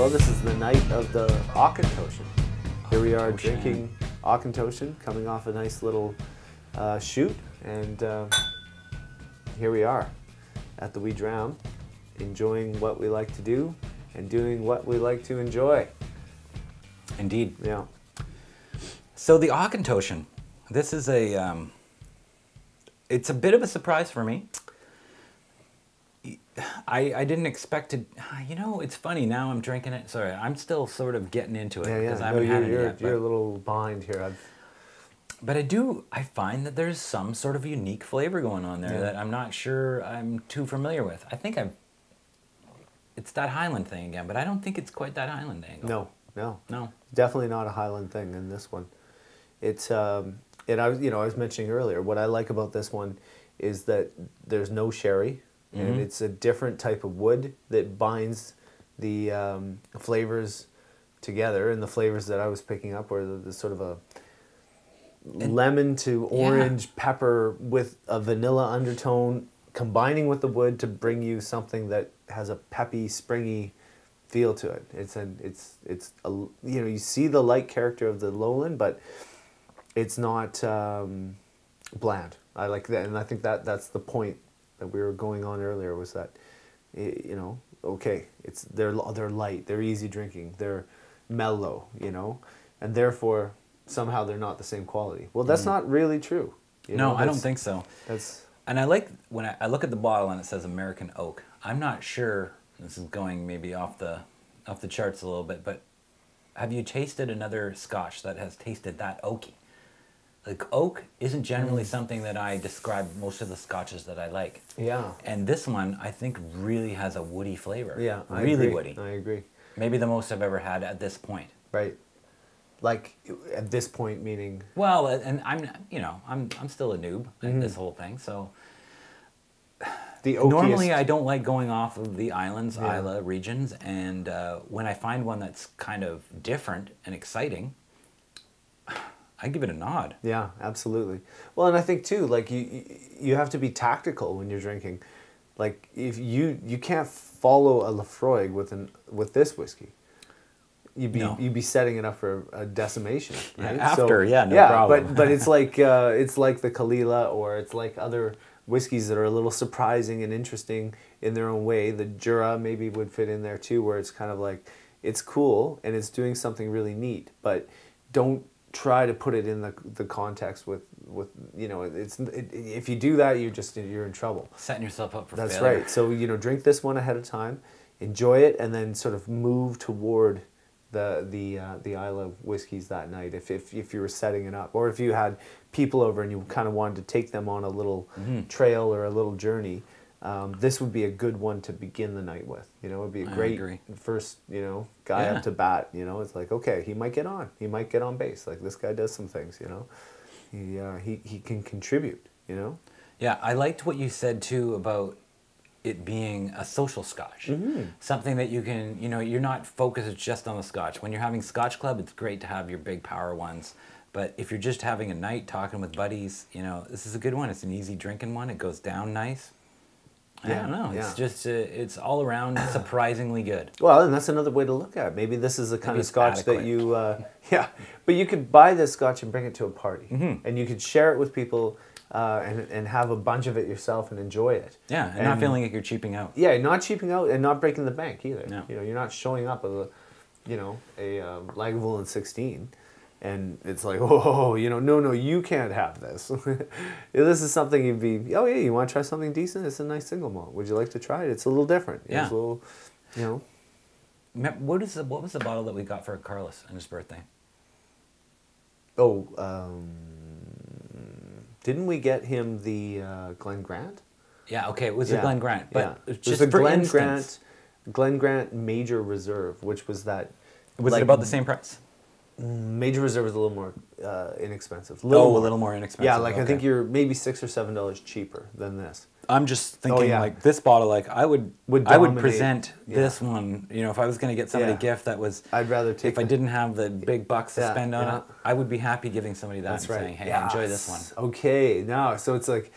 Well, this is the night of the Auchentoshan. Here we are drinking Auchentoshan, coming off a nice little shoot, and here we are at the Wee Dram, enjoying what we like to do and doing what we like to enjoy. Indeed. Yeah. So the Auchentoshan, this is a, it's a bit of a surprise for me. I didn't expect it. You know, it's funny, now I'm drinking it. Sorry, I'm still sort of getting into it because I haven't had it yet. You're a little behind here. But I find that there's some sort of unique flavor going on there that I'm not sure I'm too familiar with. I think it's that Highland thing again, but I don't think it's quite that Highland angle. No. Definitely not a Highland thing in this one. It's, and I was mentioning earlier, what I like about this one is that there's no sherry. And it's a different type of wood that binds the flavors together. And the flavors that I was picking up were the sort of a lemon to orange pepper with a vanilla undertone, combining with the wood to bring you something that has a peppy, springy feel to it. You see the light character of the lowland, but it's not bland. I like that, and I think that's the point that we were going on earlier, was that, okay, they're light, they're easy drinking, they're mellow, and therefore somehow they're not the same quality. Well, that's not really true. No, I don't think so. And I like when I look at the bottle and it says American Oak. I'm not sure, this is going maybe off the charts a little bit, but have you tasted another Scotch that has tasted that oaky? Like, oak isn't generally something that I describe most of the Scotches that I like. Yeah. And this one, I think, really has a woody flavor. Yeah, really woody. I agree. Maybe the most I've ever had at this point. Right. Like, at this point, meaning? Well, and I'm still a noob at this whole thing, so. Normally, I don't like going off of the islands, Isla regions, and when I find one that's kind of different and exciting, I give it a nod. Yeah, absolutely. Well, and I think too, like you have to be tactical when you're drinking. Like, if you can't follow a Lafroig with this whiskey. You'd be setting it up for a decimation, right? No problem. but it's like the Kalila, or it's like other whiskeys that are a little surprising and interesting in their own way. The Jura maybe would fit in there too, where it's kind of like, it's cool and it's doing something really neat, but don't try to put it in the context with if you do that, you're in trouble. Setting yourself up for failure. That's right. So drink this one ahead of time, enjoy it, and then sort of move toward the Isla whiskeys that night. If you were setting it up, or if you had people over and you kind of wanted to take them on a little trail or a little journey, this would be a good one to begin the night with. It would be a great first, guy up to bat. It's like, okay, he might get on base. Like, this guy does some things. He can contribute. Yeah, I liked what you said too about it being a social Scotch. Something that you can, you're not focused just on the Scotch. When you're having Scotch Club, it's great to have your big power ones. But if you're just having a night talking with buddies, this is a good one. It's an easy drinking one. It goes down nice. I don't know. It's just, it's all around surprisingly good. Well, and that's another way to look at it. Maybe this is the kind of Scotch that you, but you could buy this Scotch and bring it to a party. And you could share it with people and have a bunch of it yourself and enjoy it. Yeah, and not feeling like you're cheaping out. Yeah, not cheaping out and not breaking the bank either. No. You're not showing up with a Lagavulin 16. And it's like, oh, no, you can't have this. This is something you'd be, oh yeah, you want to try something decent? It's a nice single malt. Would you like to try it? It's a little different. Yeah. It's a little, What was the bottle that we got for Carlos on his birthday? Oh, didn't we get him the Glen Grant? Yeah, okay, it was a Glen Grant. But it was the Glen Grant Major Reserve, which was that. Was it about the same price? Major Reserve is a little more inexpensive. A little more inexpensive. Yeah, like I think you're maybe $6 or $7 cheaper than this. I'm just thinking like this bottle, like I would present this one. If I was going to get somebody a gift that was, I'd rather take. If I didn't have the big bucks to spend on it, I would be happy giving somebody that and saying, "Hey, enjoy this one." Okay, now so it's like,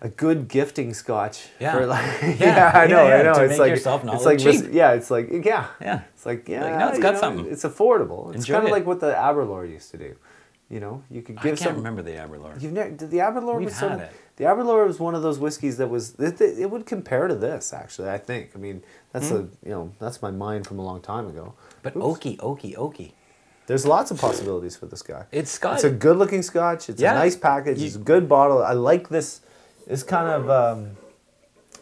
a good gifting Scotch. Yeah. For like, I know. To it's make like yourself not it's look like cheap. it's like Yeah. It's like no, it's got something. It's affordable. It's Enjoy kind of it. like what the Aberlour used to do. You know, you could give I can't remember the Aberlour. You've never, the Aberlour We've was sort had of, it. the Aberlour was one of those whiskeys that was it would compare to this actually. I think. I mean, that's that's my mind from a long time ago. But oaky. There's lots of possibilities for this guy. It's Scotch. It's a good looking Scotch. It's a nice package. It's a good bottle. I like this. It's kind of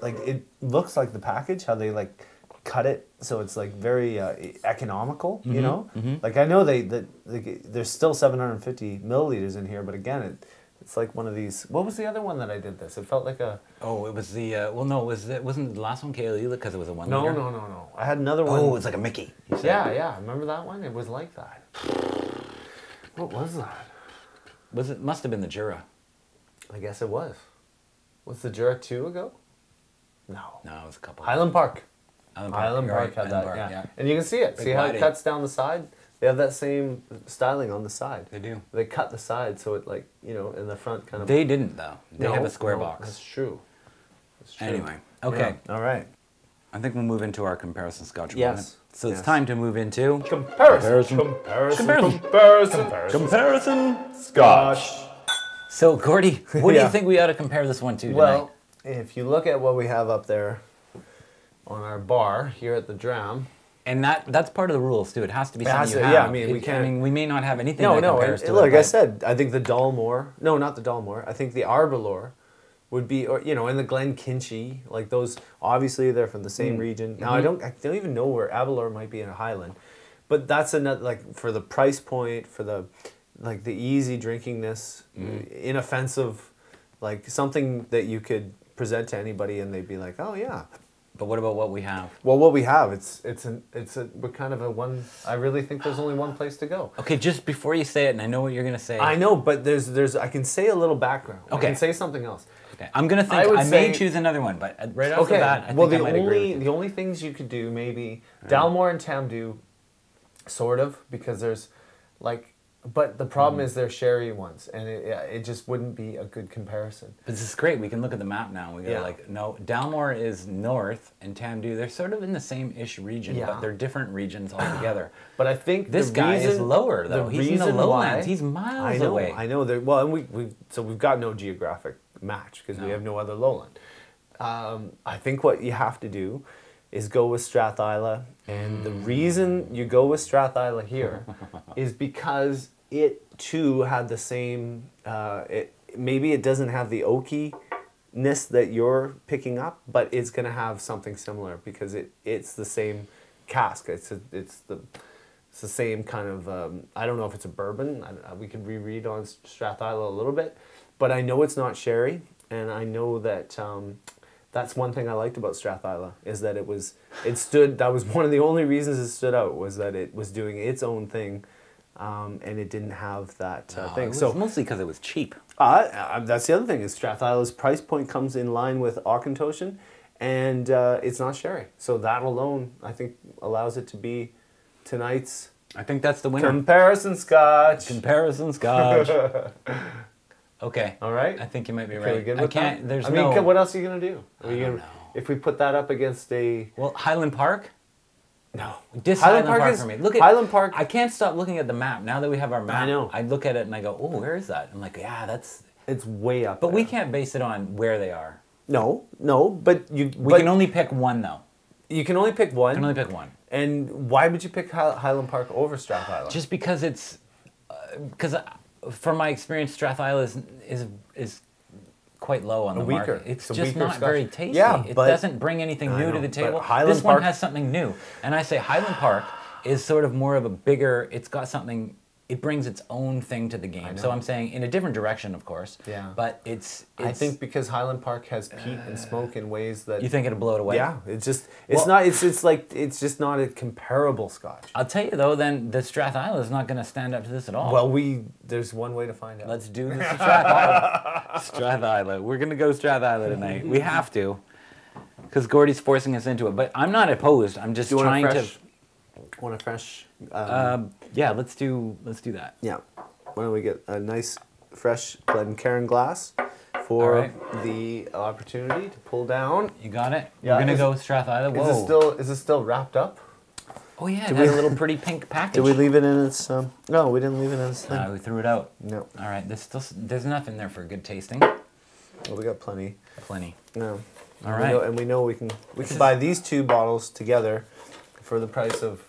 like it looks like the package how they like cut it so it's like very economical. You know, like I know there's still 750 milliliters in here, but again it's like one of these. What was the other one that I did this? It felt like a. Oh, it was the. Well, no, it wasn't the last one Kailila because it was a 1 No, liter? no. I had another one. Oh, it's like a Mickey. Yeah. Remember that one? It was like that. What was that? Must have been the Jura. I guess it was. Was the Jura 2 ago? No. No, it was a couple. Highland Park. Highland Park had that, Park, yeah. And you can see it. Big See how it whitey. cuts down the side? They have that same styling on the side. They do. They cut the side so it like, in the front kind of... They didn't, though. They have a square box. That's true. Anyway, okay. Yeah. All right. I think we'll move into our comparison Scotch. Yes. Moment. So it's time to move into... Comparison Scotch. So, Gordy, what do you think we ought to compare this one to tonight? Well, if you look at what we have up there on our bar here at the Dram... And that's part of the rules too. It has to be something you have. Yeah, I mean, we can't... I mean, we may not have anything No, that compares to it. Like I said, I think the Dalmore... No, not the Dalmore. I think the Arbor would be, or and the Glenkinchie, like those. Obviously, they're from the same region. Now, I don't even know where Aberlour might be in Highland, but that's another, like, for the price point, for the easy drinkingness, inoffensive, like something that you could present to anybody and they'd be like, oh yeah. But what about what we have? Well, what we have, we're kind of a one. I really think there's only one place to go. Okay, just before you say it, and I know what you're gonna say. I know, but I can say a little background. Okay. I can say something else. Okay, I'm gonna think. I may choose another one, but right off the bat, I think I might agree with you. The only things you could do maybe Dalmore and Tamdu, sort of, because there's like. But the problem is they're sherry ones, and it just wouldn't be a good comparison. But this is great. We can look at the map now. We go no, Dalmore is north, and Tamdu, they're sort of in the same-ish region, but they're different regions altogether. But I think this guy is lower, though. He's in the lowlands. He's miles away. I know. Well, and we've got no geographic match because we have no other lowland. I think what you have to do is go with Strathisla, and the reason you go with Strathisla here is because it too had the same. Maybe it doesn't have the oakiness that you're picking up, but it's going to have something similar because it's the same cask. It's the same kind of. I don't know if it's a bourbon. We could reread on Strathisla a little bit, but I know it's not sherry, and I know that. That's one thing I liked about Strathisla is that that was one of the only reasons it stood out was that it was doing its own thing, and it didn't have that thing. It was mostly because it was cheap. That's the other thing is Strathisla's price point comes in line with Auchentoshan, and it's not sherry. So that alone, I think, allows it to be tonight's. I think that's the winner. Comparison Scotch. Comparison Scotch. Okay. All right. I think you might be right. Okay, good with that? There's I mean, what else are you gonna do? I don't know. If we put that up against a Highland Park. No. Highland Park for me. Look at Highland Park. I can't stop looking at the map now that we have our map. I know. I look at it and I go, oh, where is that? I'm like, yeah, that's. It's way up. But there. we can't base it on where they are. No, but we can only pick one though. You can only pick one. You can only pick one. And why would you pick Highland Park over Strathisla? Just because it's, from my experience, Strathisla is quite low on the market. It's just not very tasty. Yeah, it doesn't bring anything new to the table. This one has something new. And I say Highland Park is sort of more of a bigger, it's got something, it brings its own thing to the game. So I'm saying in a different direction, of course. Yeah. But it's I think because Highland Park has peat and smoke in ways that you think it'll blow it away. Yeah, it's just it's just not a comparable Scotch. I'll tell you though, then the Strathisla is not going to stand up to this at all. Well, there's one way to find out. Let's do the Strathisla. Strathisla. We're going to go Strathisla tonight. We have to, because Gordy's forcing us into it. But I'm not opposed. I'm just trying to. Want a fresh? Yeah, let's do that. Yeah. Why don't we get a nice, fresh Glencairn glass for the opportunity to pull down. You got it? Yeah, We're going to go Strathisla. Whoa. Is it still wrapped up? Oh, yeah. It has a little pretty pink package. Did we leave it in its... no, we didn't leave it in its thing. We threw it out. No. All right. There's enough in there for good tasting. Well, we got plenty. Plenty. No. All right. And we know we can buy these 2 bottles together for the price of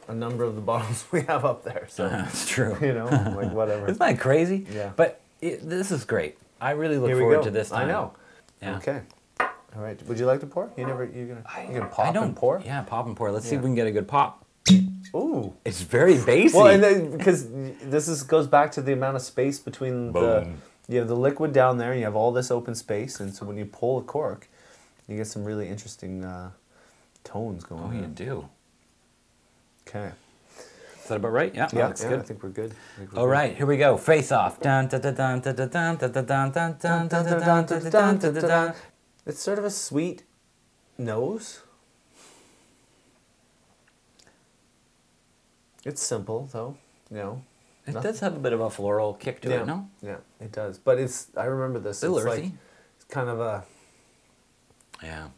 a number of the bottles we have up there. So that's true. You know, like whatever. Isn't that crazy? Yeah. But this is great. I really look forward to this time. I know. Yeah. Okay. All right. Would you like to pour? You gonna pop and pour? Yeah, pop and pour. Let's see if we can get a good pop. Ooh. It's very bassy. Well, and then because goes back to the amount of space between you have the liquid down there, and you have all this open space, and so when you pull a cork, you get some really interesting tones going on. Oh, you do. Okay. Is that about right? Yeah, yeah, that's good. I think we're good. All right, here we go. Face off. It's sort of a sweet nose. It's simple though, you know. It does have a bit of a floral kick to it, no? Yeah, it does. But I remember this. Still earthy. Like, it's kind of a... Yeah.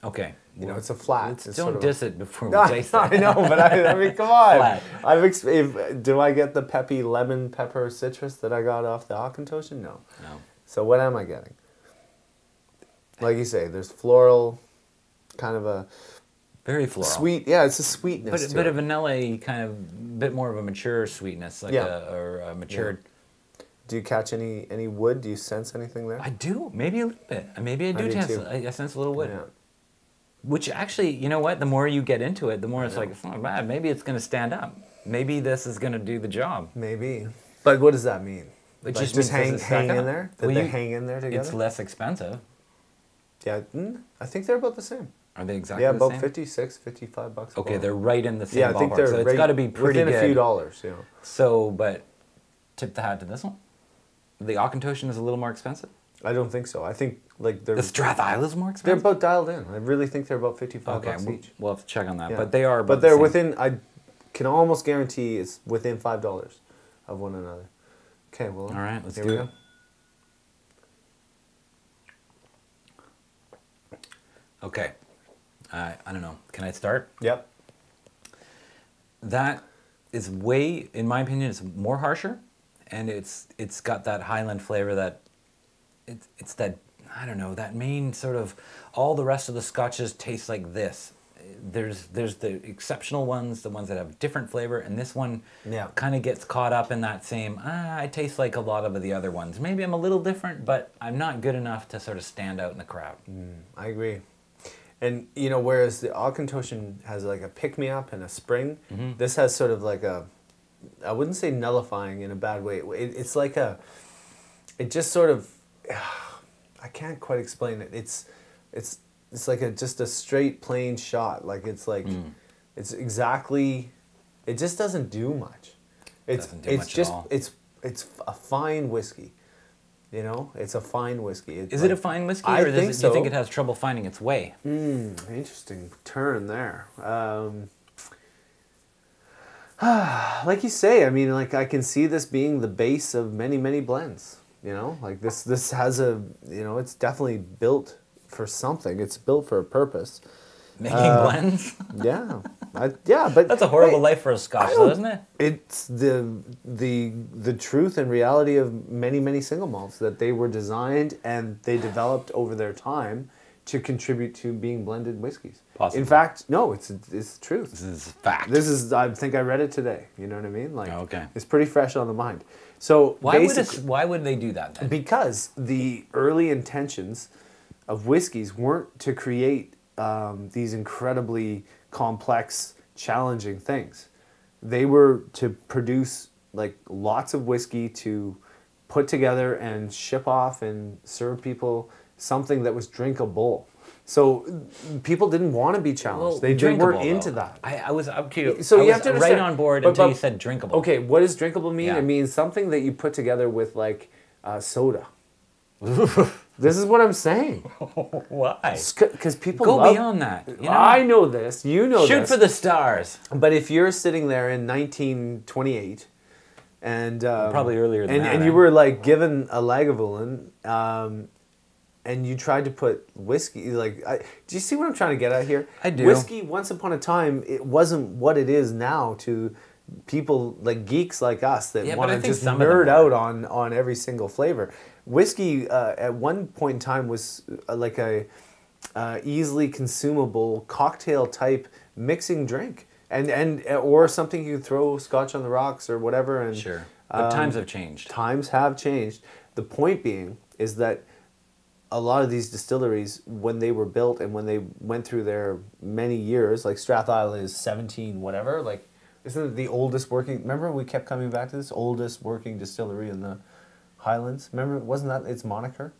Okay. You know, it's a flat. Don't diss it before we taste it. I know, but I mean, come on. Flat. Do I get the peppy lemon pepper citrus that I got off the Auchentoshan? No. No. So what am I getting? Like you say, there's floral, kind of a... Very floral. Sweet, yeah, it's a sweetness But a vanilla kind of, bit more of a mature sweetness, like a matured... Yeah. Do you catch any wood? Do you sense anything there? I do, maybe a little bit. Maybe I do I sense a little wood. Yeah. Which actually, you know what? The more you get into it, the more it's like, it's not bad. Maybe it's going to stand up. Maybe this is going to do the job. Maybe. But what does that mean? It like just hang in there? Did well, they hang in there together? It's less expensive. Yeah, I think they're about the same. Are they exactly the same? Yeah, about $56, $55 Okay, they're right in the same ballpark. I think they're so it's got to be pretty within good. a few dollars, you know. So, but tip the hat to this one. The Auchentoshan is a little more expensive? I don't think so. I think like the Strathisla is more expensive? They're about dialed in. I really think they're about $55 each. We'll have to check on that. Yeah. But they are But they're within, I can almost guarantee it's within $5 of one another. Okay, well, all right, let's do it. Okay. I don't know. Can I start? Yep. That is way, in my opinion, it's more harsher. And it's got that Highland flavor that it's that, I don't know, that main sort of, all the rest of the scotches taste like this. There's the exceptional ones, the ones that have different flavor, and this one kind of gets caught up in that same, I taste like a lot of the other ones. Maybe I'm a little different, but I'm not good enough to sort of stand out in the crowd. I agree. And, you know, whereas the Auchentoshan has like a pick-me-up and a spring, this has sort of like a, I wouldn't say nullifying in a bad way. It's like it just sort of, I can't quite explain it. It's like just a straight plain shot. Like it's like, it's exactly, it just doesn't do much. It's a fine whiskey. You know, it's a fine whiskey. Is it a fine whiskey, or do you think it has trouble finding its way? Interesting turn there. Like you say, I mean, like I can see this being the base of many, many blends. You know, like this has a, you know, it's definitely built for something. It's built for a purpose. Making blends? Yeah. But that's a horrible life for a Scotch, though, isn't it? It's the truth and reality of many, many single malts that they were designed and they developed over their time to contribute to being blended whiskeys. Possibly. In fact, no, it's the truth. This is fact. I think I read it today. You know what I mean? Like, okay. It's pretty fresh on the mind. So why would they do that then? Because the early intentions of whiskeys weren't to create these incredibly complex, challenging things. They were to produce like lots of whiskey to put together and ship off and serve people something that was drinkable. So people didn't want to be challenged. They weren't into that. I was up to you. So I you have to was right on board until you said drinkable. Okay, what does drinkable mean? Yeah. It means something that you put together with like soda. This is what I'm saying. Why? Because people go beyond that. You know? I know this. You know Shoot this. for the stars. But if you're sitting there in 1928 And probably earlier than that. And you were like given a Lagavulin, and you tried to put whiskey. Like, do you see what I'm trying to get at here? I do. Whiskey, once upon a time, it wasn't what it is now to people like geeks like us that want to just nerd out on every single flavor. Whiskey at one point in time was like a easily consumable cocktail type mixing drink, and or something you throw scotch on the rocks or whatever. And sure, but times have changed. Times have changed. The point being is that a lot of these distilleries, when they were built and when they went through their many years, like Strathisla is 17 whatever, like isn't it the oldest working? Remember we kept coming back to this oldest working distillery in the Highlands. Remember, wasn't that its moniker?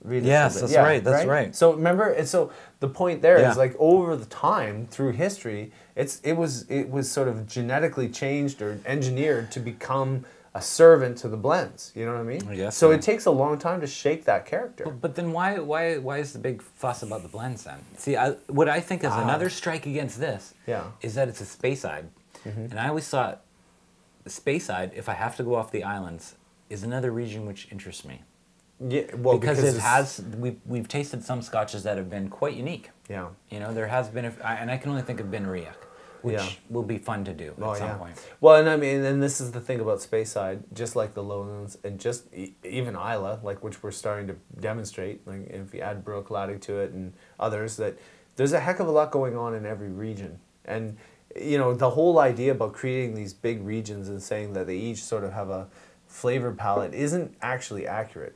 Yes, that's right. That's right. So remember, and so the point there is like over the time through history, it was sort of genetically changed or engineered to become a servant to the blends. You know what I mean? Yes. So it takes a long time to shake that character. But then why is the big fuss about the blends then? See, what I think is another strike against this is that it's a Speyside, and I always thought the Speyside, if I have to go off the islands, is another region which interests me. Yeah, well, because it has we've tasted some scotches that have been quite unique. Yeah, you know, there has been and I can only think of Ben Riach, which will be fun to do at some point. Well, and I mean, and this is the thing about Speyside, just like the Lowlands and just even Islay, like which we're starting to demonstrate. Like if you add Brook, Ladig to it and others, that there's a heck of a lot going on in every region. And you know, the whole idea about creating these big regions and saying that they each sort of have a flavor palette isn't actually accurate.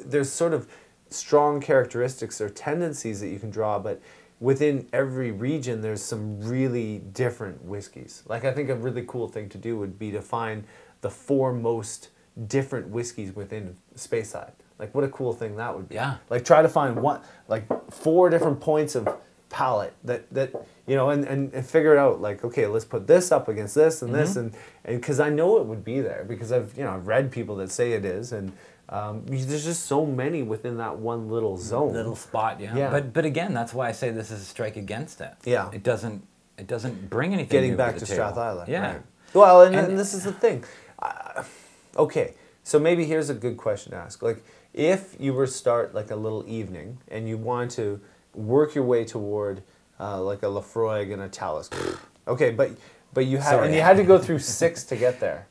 There's sort of strong characteristics or tendencies that you can draw, but within every region there's some really different whiskeys. Like I think a really cool thing to do would be to find the 4 most different whiskeys within Speyside. Like what a cool thing that would be. Yeah. Like try to find 4 different points of palette that you know, and figure it out, like, okay, let's put this up against this and this, and because I know it would be there because I've read people that say it is, and there's just so many within that one little zone, little spot. But again, that's why I say this is a strike against it. It doesn't bring anything getting new back to to the table. Strathisla. Yeah. Right. Well, and this is the thing. Okay, so maybe here's a good question to ask. Like, if you were to start like a little evening and you want to work your way toward like a Lafroig and a Talisker. Okay, but you had to go through 6 to get there.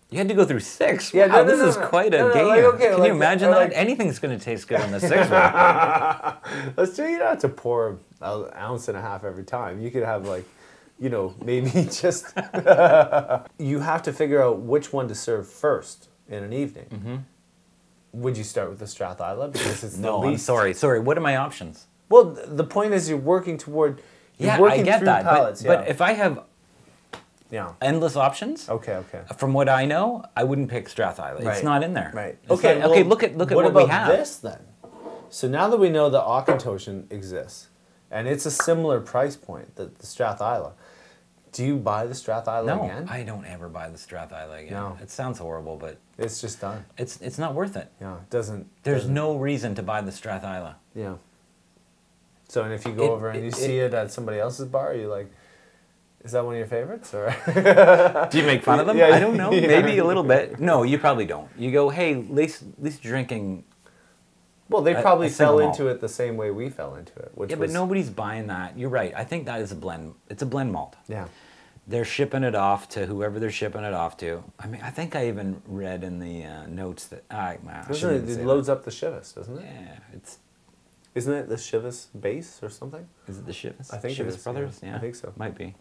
You had to go through 6? Yeah, wow, this is quite a game. Like, okay, can you imagine that? Anything's going to taste good on the 6th one. Let's do, you don't have to pour an ounce and a half every time. You could have like, you know, maybe just... You have to figure out which one to serve first in an evening. Would you start with the Strathisla because it's the least... I'm sorry. What are my options? Well, the point is you're working toward... I get that. Palettes, but if I have endless options, okay. From what I know, I wouldn't pick Strathisla. It's not in there. Right. Okay, look at what we have. What about this then? So now that we know the Auchentoshan exists, and it's a similar price point, the Strathisla, do you buy the Strathisla again? No, I don't ever buy the Strathisla again. No. It sounds horrible, but... It's just done. It's not worth it. Yeah, it doesn't... There's no reason to buy the Strathisla. Yeah. So, and if you go over and you see it at somebody else's bar, you're like, is that one of your favorites? Or do you make fun of them? I don't know. Maybe a little bit. No, you probably don't. You go, hey, at least drinking... Well, they probably fell into it the same way we fell into it. But nobody's buying that. You're right. I think that is a blend. It's a blend malt. Yeah. They're shipping it off to whoever they're shipping it off to. I mean, I think I even read in the notes that... it loads up the Chivas, doesn't it? Yeah. Isn't it the Chivas base or something? Is it the Chivas? I think Chivas Brothers? Yeah. I think so. Might be.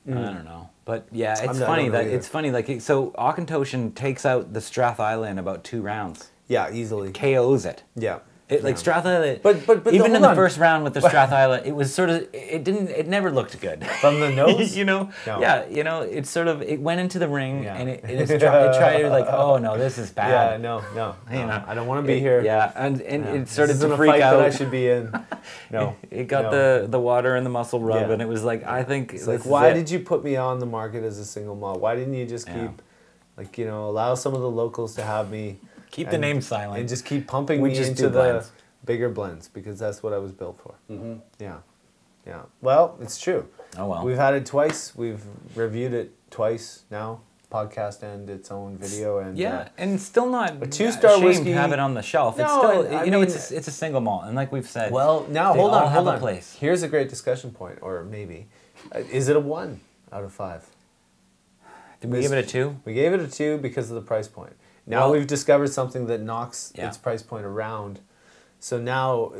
I don't know. But yeah, it's funny. Like, so Auchentoshan takes out the Strathisla in about 2 rounds. Yeah, easily. KOs it. Yeah. Like Strathisla, but even in the first round with the Strathisla, it was sort of, it never looked good. From the nose? No. Yeah, it went into the ring and it tried to like, oh no, this is bad. Yeah, no. I don't want to be here. Yeah, and it started to a freak fight out. That I should be in. No. It got the water and the muscle rub and it was like, I think it's like, why did you put me on the market as a single malt? Why didn't you just keep, like, allow some of the locals to have me. Keep the name silent. And just keep pumping me into the bigger blends because that's what I was built for. Yeah. Well, it's true. Oh, well. We've had it twice. We've reviewed it twice now, podcast and its own video. And and still not a 2-star whiskey to have it on the shelf. It's still, it's a single malt, and like we've said. Well, now hold on. A place. Here's a great discussion point, or maybe, is it a 1 out of 5? Did we give it a 2? We gave it a 2 because of the price point. Now we've discovered something that knocks its price point around. So now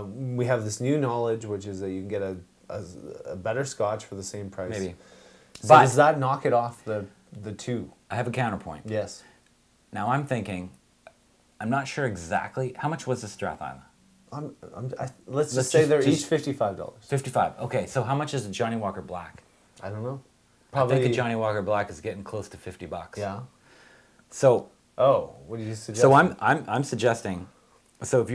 we have this new knowledge, which is that you can get a better Scotch for the same price. Maybe. So does that knock it off the 2? I have a counterpoint. Yes. Now I'm thinking, I'm not sure exactly, how much was the Strathisla? Let's just say they're each $55. $55. Okay, so how much is a Johnny Walker Black? I don't know. Probably. I think a Johnny Walker Black is getting close to $50. Yeah. So. Oh, what do you suggest? So I'm suggesting. So if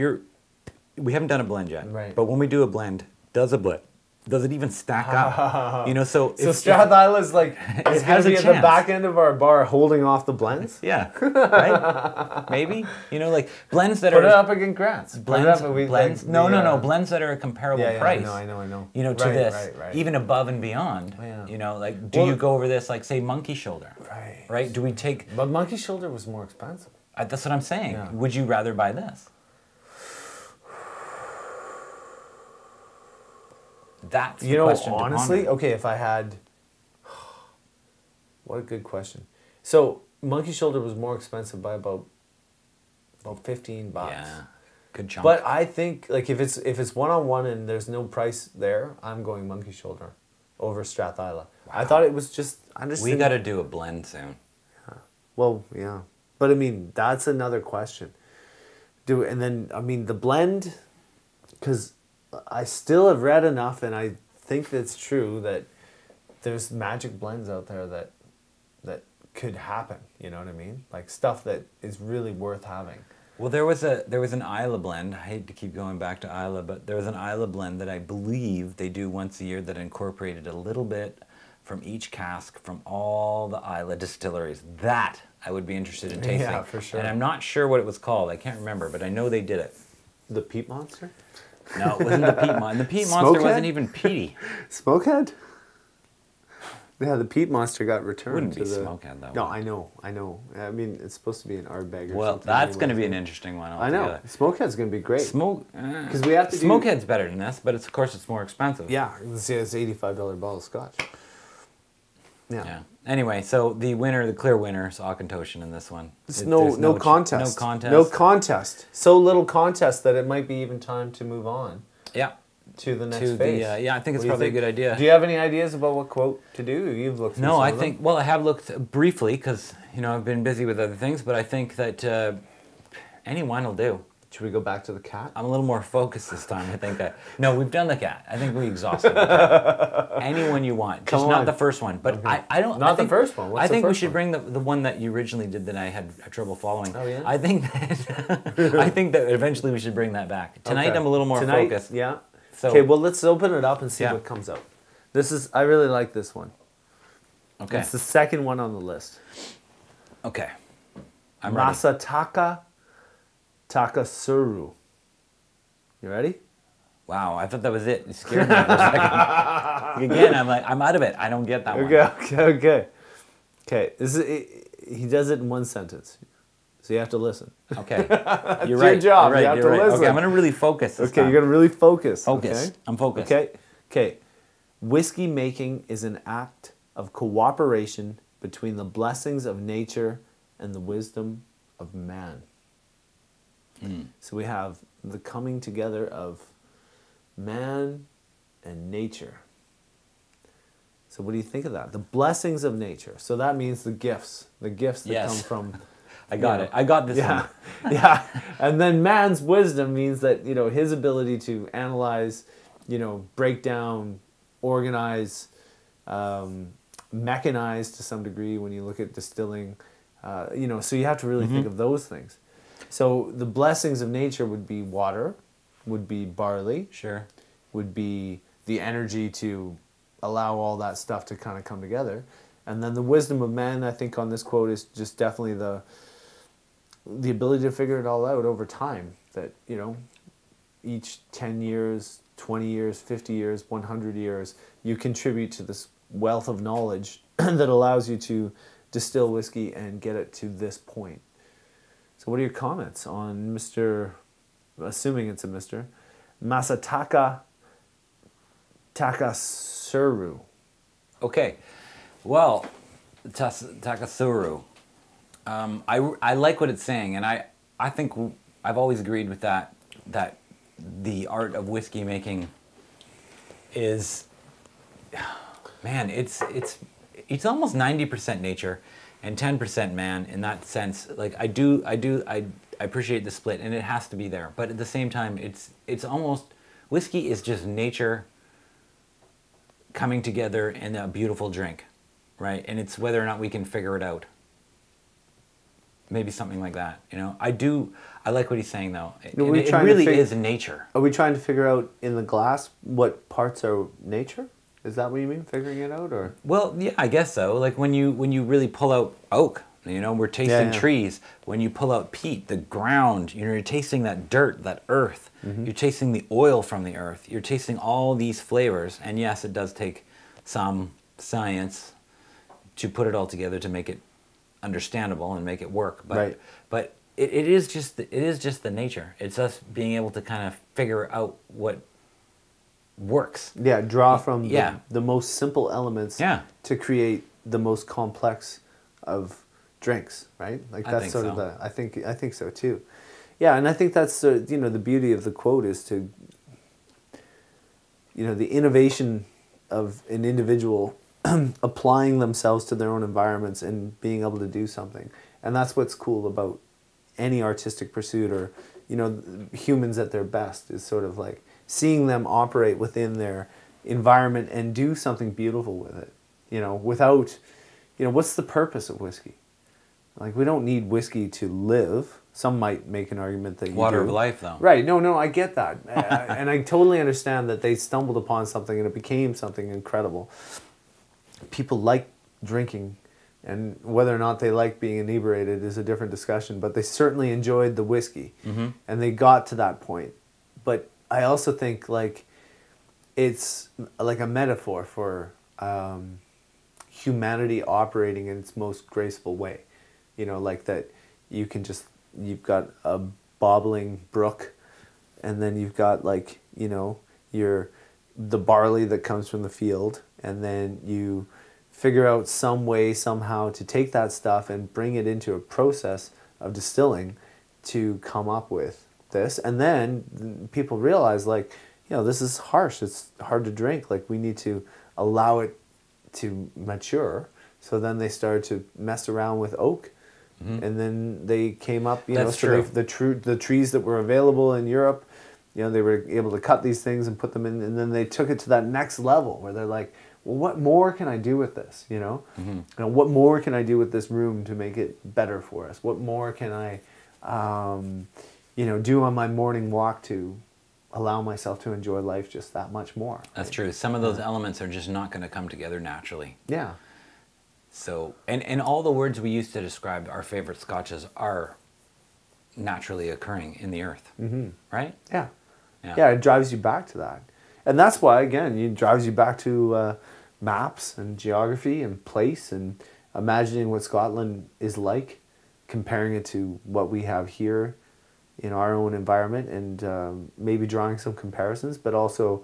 we haven't done a blend yet. Right. But when we do a blend, does it even stack up? So Strathisla is like it has at the back end of our bar holding off the blends. Yeah, right. Maybe like blends that put it up against Grants. Blends. No. Blends that are a comparable price. I know. To this, even above and beyond. Yeah. Like do you go over this like say Monkey Shoulder? Right. Right. Do we take? But Monkey Shoulder was more expensive. That's what I'm saying. Yeah. Would you rather buy this? That's the question honestly, okay, if I had... What a good question. So, Monkey Shoulder was more expensive by about $15. Yeah, good chunk. But I think, like, if it's one-on-one and there's no price there, I'm going Monkey Shoulder over Strathisla. Wow. I thought it was just... We got to do a blend soon. Yeah. Well, yeah. But, I mean, that's another question. And then, I mean, the blend... Because... I still have read enough, and I think that's true, that there's magic blends out there that could happen. You know what I mean? Like stuff that is really worth having. Well, there was an Islay blend. I hate to keep going back to Islay, but there was an Islay blend that I believe they do once a year that incorporated a little bit from each cask from all the Islay distilleries. That I would be interested in tasting. Yeah, for sure. And I'm not sure what it was called. I can't remember, but I know they did it. The Peat Monster? No, it wasn't the Peat Monster. The Peat Monster wasn't even peaty. Smokehead? Yeah, the Peat Monster got returned. Wouldn't be Smokehead, though. No, I know. I mean, it's supposed to be an Ardbeg or well, something. Well, that's going to be an interesting one altogether. I know. Smokehead's going to be great. Because we have to Smokehead's better than this, but of course it's more expensive. Yeah, it's $85 bottle of Scotch. Yeah. Anyway, so the clear winner is Auchentoshan in this one. No contest. No contest. No contest. So little contest that it might be even time to move on. Yeah. To the next phase. I think it's probably a good idea. Do you have any ideas about what quote to do? You've looked through some of them. Well, I have looked briefly because, I've been busy with other things, but I think that any one will do. Should we go back to the cat? I'm a little more focused this time. I think no, we've done the cat. I think we exhausted the cat. Anyone you want, just not the first one. But okay. I don't. Not the first one. I think we should bring the one that you originally did that I had trouble following. Oh yeah. I think that eventually we should bring that back. Tonight I'm a little more focused. Yeah. So, okay. Well, let's open it up and see what comes out. I really like this one. Okay. It's the second one on the list. Okay. I'm Masataka Takasuru. You ready? Wow, I thought that was it. You scared me for a second. Again, I'm like, I'm out of it. I don't get that one. Okay. He does it in one sentence. So you have to listen. Okay. You're right. Your job. You have to listen. Okay, I'm going to really focus this time. You're going to really focus. Focus. Okay? I'm focused. Okay. Whiskey making is an act of cooperation between the blessings of nature and the wisdom of man. So we have the coming together of man and nature. So what do you think of that? The blessings of nature. So that means the gifts that come from... I got it. I got this one. Yeah. And then man's wisdom means that, his ability to analyze, break down, organize, mechanize to some degree when you look at distilling, so you have to really think of those things. So the blessings of nature would be water, would be barley. Sure. Would be the energy to allow all that stuff to kind of come together. And then the wisdom of man, I think on this quote, is just definitely the ability to figure it all out over time. That, each 10 years, 20 years, 50 years, 100 years, you contribute to this wealth of knowledge that allows you to distill whiskey and get it to this point. So what are your comments on Mr., assuming it's a Mr., Masataka Takasuru? Okay, well, Takasuru. I like what it's saying, and I think I've always agreed with that the art of whiskey making is, man, it's almost 90% nature and 10% man in that sense. Like I appreciate the split, and it has to be there, but at the same time it's almost, whiskey is just nature coming together in a beautiful drink, right? And it's whether or not we can figure it out. Maybe something like that, you know. I like what he's saying though. It really is nature. Are we trying to figure out in the glass what parts are nature? Is that what you mean, figuring it out, or? Well, yeah, I guess so. Like when you really pull out oak, you know, we're tasting trees. When you pull out peat, the ground, you know, you're tasting that dirt, that earth. Mm-hmm. You're tasting the oil from the earth. You're tasting all these flavors, and yes, it does take some science to put it all together to make it understandable and make it work, but it is just the nature. It's us being able to kind of figure out what works. Yeah, draw from the most simple elements to create the most complex of drinks, right? Like that's sort of the I think so too. Yeah, and I think that's the beauty of the quote is to, you know, the innovation of an individual applying themselves to their own environments and being able to do something. And that's what's cool about any artistic pursuit, or, you know, humans at their best, is sort of like seeing them operate within their environment and do something beautiful with it. You know, without, you know, what's the purpose of whiskey? Like, we don't need whiskey to live. Some might make an argument that you water of life, though. Right. No, I get that. And I totally understand that they stumbled upon something and it became something incredible. People like drinking, and whether or not they like being inebriated is a different discussion, but they certainly enjoyed the whiskey, and they got to that point. But I also think, like, it's like a metaphor for humanity operating in its most graceful way. You know, like that you've got a bobbling brook, and then you've got, like, you know, the barley that comes from the field, and then you figure out some way somehow to take that stuff and bring it into a process of distilling to come up with this. And then people realize, like, you know, this is harsh, it's hard to drink, like, we need to allow it to mature. So then they started to mess around with oak, and then they came up, you know, so the trees that were available in Europe, you know, they were able to cut these things and put them in, and then they took it to that next level where they're like, well, what more can I do with this, you know? You know, what more can I do with this room to make it better for us? What more can I, you know, do on my morning walk to allow myself to enjoy life just that much more? That's true. Some of those elements are just not going to come together naturally. Yeah. So, and all the words we use to describe our favorite scotches are naturally occurring in the earth, right? Yeah. Yeah, it drives you back to that. And that's why, again, it drives you back to maps and geography and place and imagining what Scotland is like, comparing it to what we have here in our own environment, and maybe drawing some comparisons, but also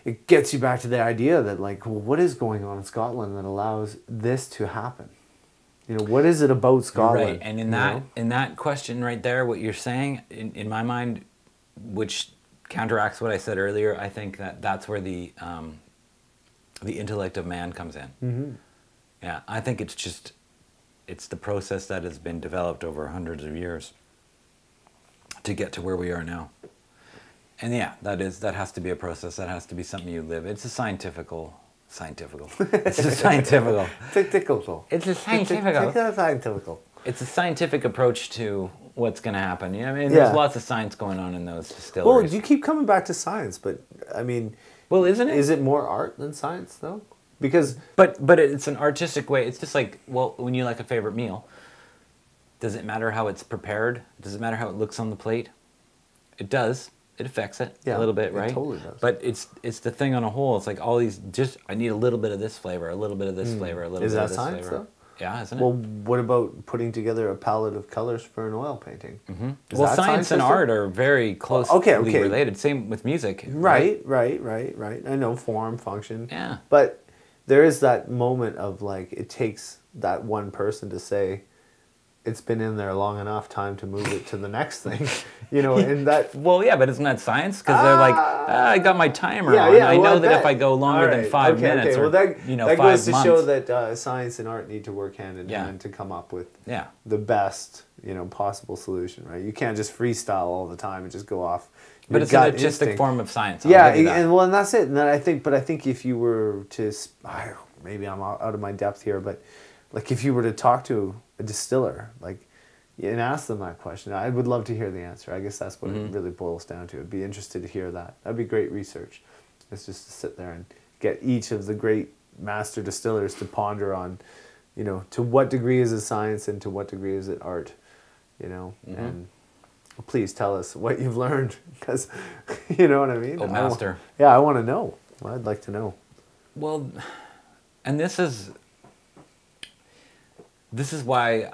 it gets you back to the idea that, like, well, what is going on in Scotland that allows this to happen? You know, what is it about Scotland? Right, and in that question right there, what you're saying, in my mind, which counteracts what I said earlier, I think that's where the intellect of man comes in. Yeah, I think it's the process that has been developed over hundreds of years to get to where we are now. And yeah, that has to be a process. That has to be something you live. It's a scientifical. It's a scientifical. It's a scientifical. It's a scientific approach to what's going to happen. You know, I mean, there's lots of science going on in those distilleries. Well, you keep coming back to science, but I mean, well, isn't it? Is it more art than science, though? Because but it's an artistic way. It's just like, well, when you like a favorite meal, does it matter how it's prepared? Does it matter how it looks on the plate? It does. It affects it a little bit, right? It totally does. But it's the thing on a whole. It's like all these. Just I need a little bit of this flavor, a little bit of this flavor, a little bit of this flavor. Is that science, though? Yeah, isn't it? Well, what about putting together a palette of colors for an oil painting? Well, science and art are very closely related. Same with music. Right. I know form, function. Yeah. But there is that moment of like, it takes that one person to say, it's been in there long enough, time to move it to the next thing, and that... Well, yeah, but isn't that science? Because they're like, I got my timer on. I know that if I go longer than 5 minutes or, that 5 goes months... to show that science and art need to work hand in hand to come up with the best, possible solution, right? You can't just freestyle all the time and just go off. But it's an artistic form of science. And that's it. And then I think if you were to... maybe I'm out of my depth here, but like if you were to talk to a distiller, and ask them that question, I would love to hear the answer. I guess that's what it really boils down to. I'd be interested to hear that. That'd be great research. It's just to sit there and get each of the great master distillers to ponder on, to what degree is it science and to what degree is it art, and please tell us what you've learned, because you know what I mean? Oh, master. I want to know. Well, I'd like to know. Well, and this is why,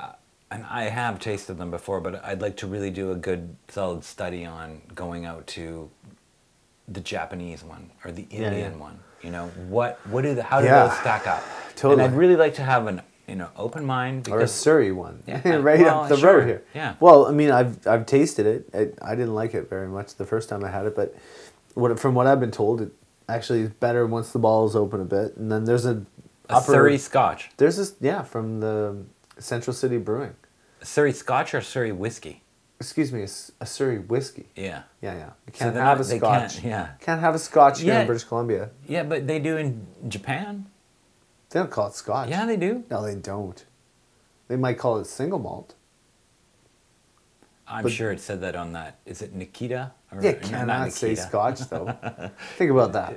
and I have tasted them before, but I'd like to really do a good solid study on going out to the Japanese one or the Indian one. How do those stack up? Totally. And I'd really like to have an open mind, or a Surrey one, up the sure. road here. Yeah. Well, I mean, I've tasted it. I didn't like it very much the first time I had it, but from what I've been told, it actually is better once the bottle is open a bit. And then there's a Surrey Scotch. There's this, from the Central City Brewing. A Surrey Scotch or Surrey whiskey? Excuse me, a Surrey whiskey. Yeah. You can't have a Scotch. Can't have a Scotch here in British Columbia. Yeah, but they do in Japan. They don't call it Scotch. Yeah, they do. No, they don't. They might call it single malt. I'm sure it said that on that. Is it Nikita? Or, cannot say Scotch, though. Think about that.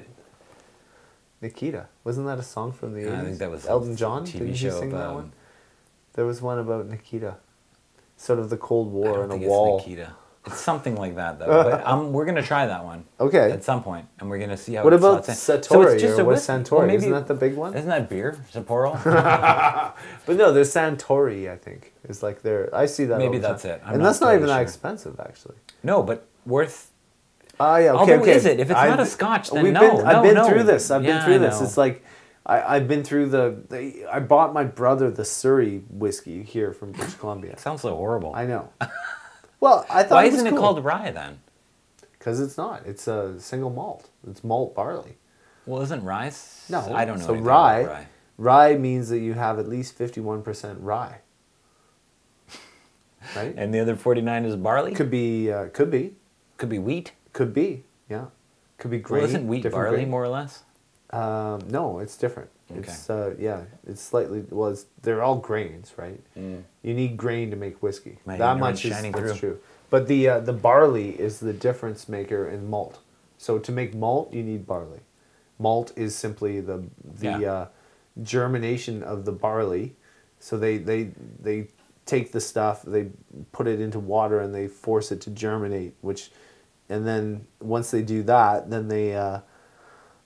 Nikita. Wasn't that a song from the 80s? I think that was Elton John. TV Didn't show you sing that one? There was one about Nikita. Sort of the Cold War and a wall. It's Nikita. It's something like that, though. But we're going to try that one. Okay. At some point, and we're going to see how. What about Satori? So it's just what's Santori? Well, isn't that the big one? Isn't that beer? Sapporo? But no, there's Santori, I think. It's like I see that. Maybe that's it. And that's not even that expensive, actually. No, but worth. Okay. Although is it? If it's not a Scotch, then I've been through this. I've been through this. It's like I've been through I bought my brother the Surrey whiskey here from British Columbia. Sounds so horrible. I know. Well, I thought. Why isn't it called rye then? Because it's not. It's a single malt. It's malt barley. Well, isn't rye? No, I don't know. So rye means that you have at least 51% rye. Right. And the other 49 is barley. Could be. Could be wheat. Could be. Yeah. Could be grain. Well, isn't wheat barley grain. More or less? No, it's different. Okay. It's slightly. Well, they're all grains, right? You need grain to make whiskey. That much is that's true. But the barley is the difference maker in malt. So to make malt, you need barley. Malt is simply the germination of the barley. So they take the stuff, they put it into water, and they force it to germinate. And then once they do that, then they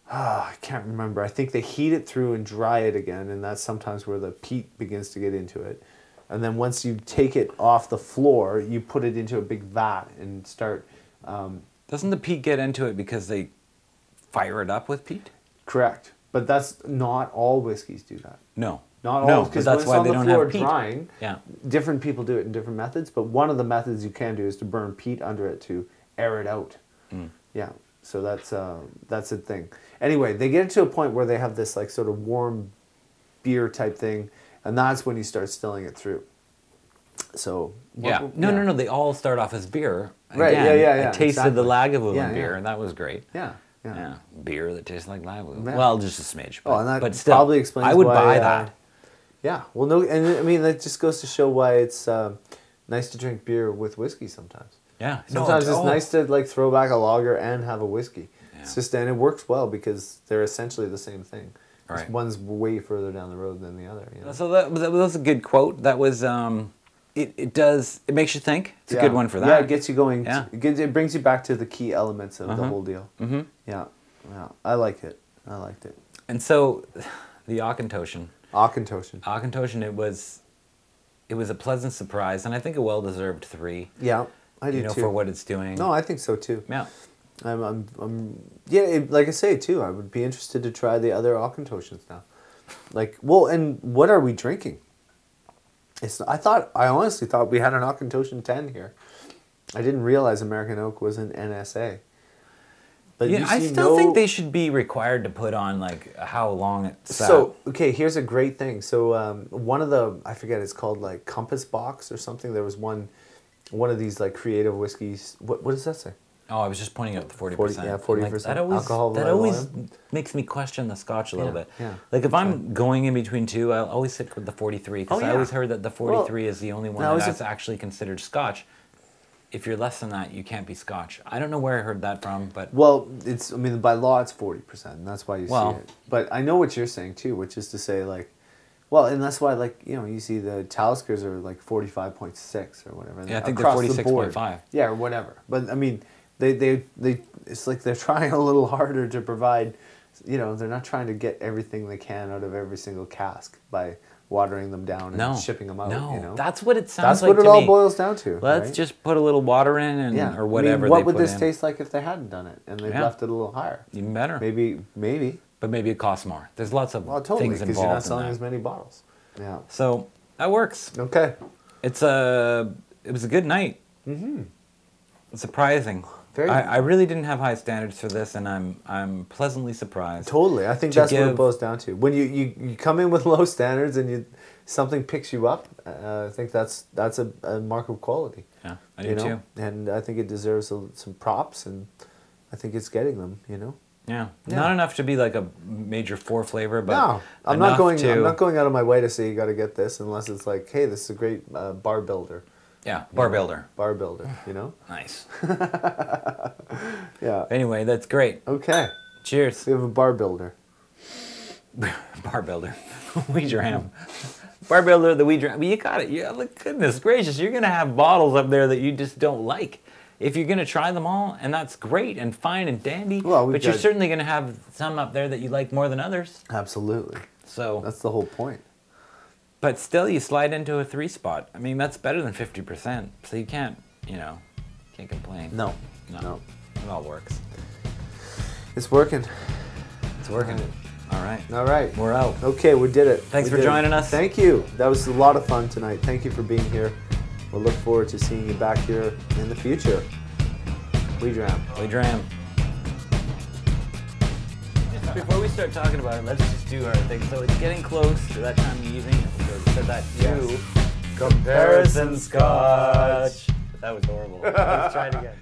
I can't remember. I think they heat it through and dry it again, and that's sometimes where the peat begins to get into it. And then once you take it off the floor, you put it into a big vat and start... Doesn't the peat get into it because they fire it up with peat? Correct. But that's not all whiskeys do that. No. Not all, because that's why they don't have peat. Drying, yeah. Different people do it in different methods, but one of the methods you can do is to burn peat under it to air it out. Yeah. So that's a thing. Anyway, they get to a point where they have this like sort of warm beer type thing, and that's when you start stilling it through. So no. They all start off as beer. Right. Again, yeah. I tasted the Lagavulin beer, and that was great. Yeah. Beer that tastes like Lagavulin. Yeah. Well, just a smidge. But still, probably explains I would why, buy that. Yeah. Well, no, and I mean that just goes to show why it's nice to drink beer with whiskey sometimes. Yeah. Sometimes it's nice to like throw back a lager and have a whiskey. Yeah. It's just, and it works well because they're essentially the same thing. Right. Just one's way further down the road than the other. You know? So that was a good quote. That was it makes you think. It's a good one for that. Yeah, it gets you going. Yeah. It brings you back to the key elements of the whole deal. Mm-hmm. Yeah. I liked it. And so, the Auchentoshan. Auchentoshan. Auchentoshan, it was a pleasant surprise, and I think a well-deserved 3. Yeah, I do too. For what it's doing. No, I think so too. Yeah. Like I say too, I would be interested to try the other Auchentoshans now. Like, well, and what are we drinking? I honestly thought we had an Auchentoshan 10 here. I didn't realize American Oak was an NSA. But yeah, I still think they should be required to put on like how long it's sat. So, okay, here's a great thing. So, one of the, I forget, it's called like Compass Box or something. There was one of these like creative whiskeys. What does that say? Oh, I was just pointing out the 40%. Yeah, 40% alcohol. That always makes me question the Scotch a little bit. Yeah. Like if I'm going in between two, I'll always stick with the 43 because I always heard that the 43 is the only one that's actually considered Scotch. If you're less than that, you can't be Scotch. I don't know where I heard that from, but... Well, by law it's 40%, and that's why you see it. But I know what you're saying, too, which is to say, like... Well, and that's why, like, you see the Taliskers are, like, 45.6 or whatever. Yeah, I think they're 46.5. Yeah, or whatever. But, I mean, they it's like they're trying a little harder to provide... they're not trying to get everything they can out of every single cask by... watering them down and shipping them out. No, that's what it sounds like. That's what it all boils down to. Let's just put a little water in or whatever. What would this taste like if they hadn't done it and they left it a little higher? Even better. Maybe. But maybe it costs more. There's lots of things involved. Because you're not selling as many bottles. Yeah. So that works. Okay. It was a good night. Mm-hmm. Surprising. I really didn't have high standards for this, and I'm pleasantly surprised. Totally, I think that's what it boils down to. When you come in with low standards and something picks you up, I think that's a mark of quality. Yeah, I do too. And I think it deserves some props, and I think it's getting them. Yeah, not enough to be like a major 4 flavor, but no, I'm not going out of my way to say you got to get this unless it's like, hey, this is a great bar builder. Yeah, bar builder. Bar builder, Nice. Yeah. Anyway, that's great. Okay. Cheers. We have a bar builder. Bar builder. Wee Dram. Bar builder, the Wee Dram. You got it. Yeah, look, goodness gracious, you're going to have bottles up there that you just don't like. If you're going to try them all, and that's great and fine and dandy, but you're certainly going to have some up there that you like more than others. Absolutely. So that's the whole point. But still, you slide into a 3 spot. I mean, that's better than 50%. So you can't, can't complain. No. It all works. It's working. It's working. All right. All right. We're out. Okay, we did it. Thanks for joining us. Thank you. That was a lot of fun tonight. Thank you for being here. We'll look forward to seeing you back here in the future. Wee Dram. Wee Dram. Before we start talking about it, let's just do our thing. So it's getting close to that time of the evening. We said that too. Comparison Scotch. That was horrible. Let's try it again.